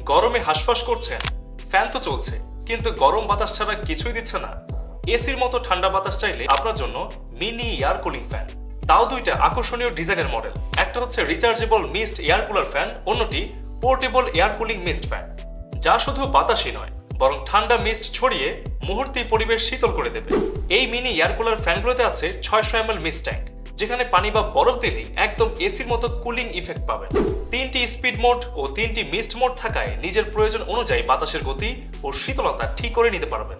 গরমে হাঁসফাঁস করছেন? ফ্যান তো চলছে, কিন্তু গরম বাতাস ছাড়া কিছুই দিচ্ছে না। এসির মতো ঠান্ডা বাতাস চাইলে আপনার জন্য মিনি এয়ার কুলিং ফ্যান, তাও দুইটা আকর্ষণীয় ডিজাইনের মডেল। একটা হচ্ছে rechargeable mist air cooler fan, অন্যটি portable air cooling mist fan, যা শুধু বাতাসই নয় বরং ঠান্ডা মিস্ট ছড়িয়ে মুহূর্তেই পরিবেশ শীতল করে দেবে। এই মিনি এয়ার কুলার ফ্যানগুলোতে আছে 600 ml মিস্ট ট্যাঙ্ক, যেখানে পানি বা বরফ দিলেই একদম এসির মতো কুলিং ইফেক্ট পাবেন। 3টি স্পিড মোড ও 3টি মিস্ট মোড থাকায় নিজের প্রয়োজন অনুযায়ী বাতাসের গতি ও শীতলতা ঠিক করে নিতে পারবেন।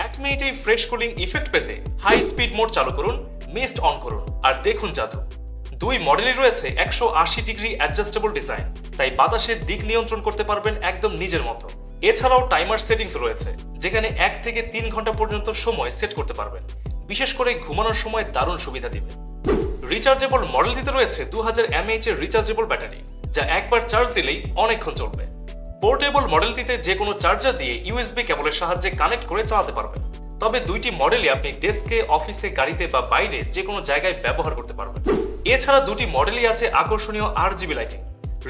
1 মিনিটেই ফ্রেশ কুলিং ইফেক্ট পেতে হাই স্পিড মোড চালু করুন, মিস্ট অন করুন, আর দেখুন জাদু। দুই মডেলই রয়েছে 180 ডিগ্রি অ্যাডজাস্টেবল ডিজাইন, তাই বাতাসের দিক নিয়ন্ত্রণ করতে পারবেন একদম নিজের মতো। এছাড়াও টাইমার সেটিংস রয়েছে, যেখানে 1 থেকে 3 ঘন্টা পর্যন্ত সময় সেট করতে পারবেন। বিশেষ করে ঘুমানোর সময় দারুণ সুবিধা দিবে। রিচার্জেবল মডেলটিতে রয়েছে 2000 mAh এর রিচার্জেবল ব্যাটারি, যা একবার চার্জ দিলেই অনেকক্ষণ চলবে। পোর্টেবল মডেলটিতে যে কোনো চার্জার দিয়ে USB কেবলের সাহায্যে কানেক্ট করে চালাতে পারবেন। তবে দুইটি মডেলই আপনি ডেস্কে, অফিসে, গাড়িতে বা বাইরে যে কোনো জায়গায় ব্যবহার করতে পারবেন। এছাড়া দুটি মডেলই আছে আকর্ষণীয় RGB লাইটিং।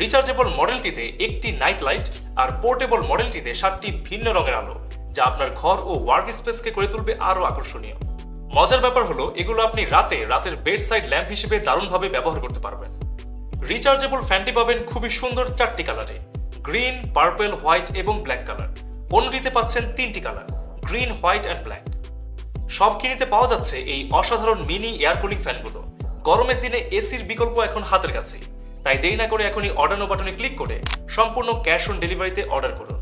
রিচার্জেবল মডেলটিতে একটি নাইট লাইট আর পোর্টেবল মডেলটিতে 7টি ভিন্ন রঙের আলো, যা আপনার ঘর ও ওয়ার্ক স্পেসকে করে তুলবে আরো আকর্ষণীয়। মজার ব্যাপার হলো, এগুলো আপনি রাতের বেড সাইড ল্যাম্প হিসেবে দারুণভাবে ব্যবহার করতে পারবেন। রিচার্জেবল ফ্যানটি পাবেন খুবই সুন্দর 4টি কালারে, গ্রিন, পার্পল, হোয়াইট এবং ব্ল্যাক কালার। অন্যটিতে পাচ্ছেন 3টি colour, green, white and black. সব কিনিতে পাওয়া যাচ্ছে এই অসাধারণ মিনি এয়ার কুলিং ফ্যানগুলো। গরমের দিনে এসির বিকল্প এখন হাতের কাছে, তাই দেরি না করে এখনই অর্ডার নাও বাটনে ক্লিক করে সম্পূর্ণ ক্যাশ অন ডেলিভারিতে অর্ডার করুন।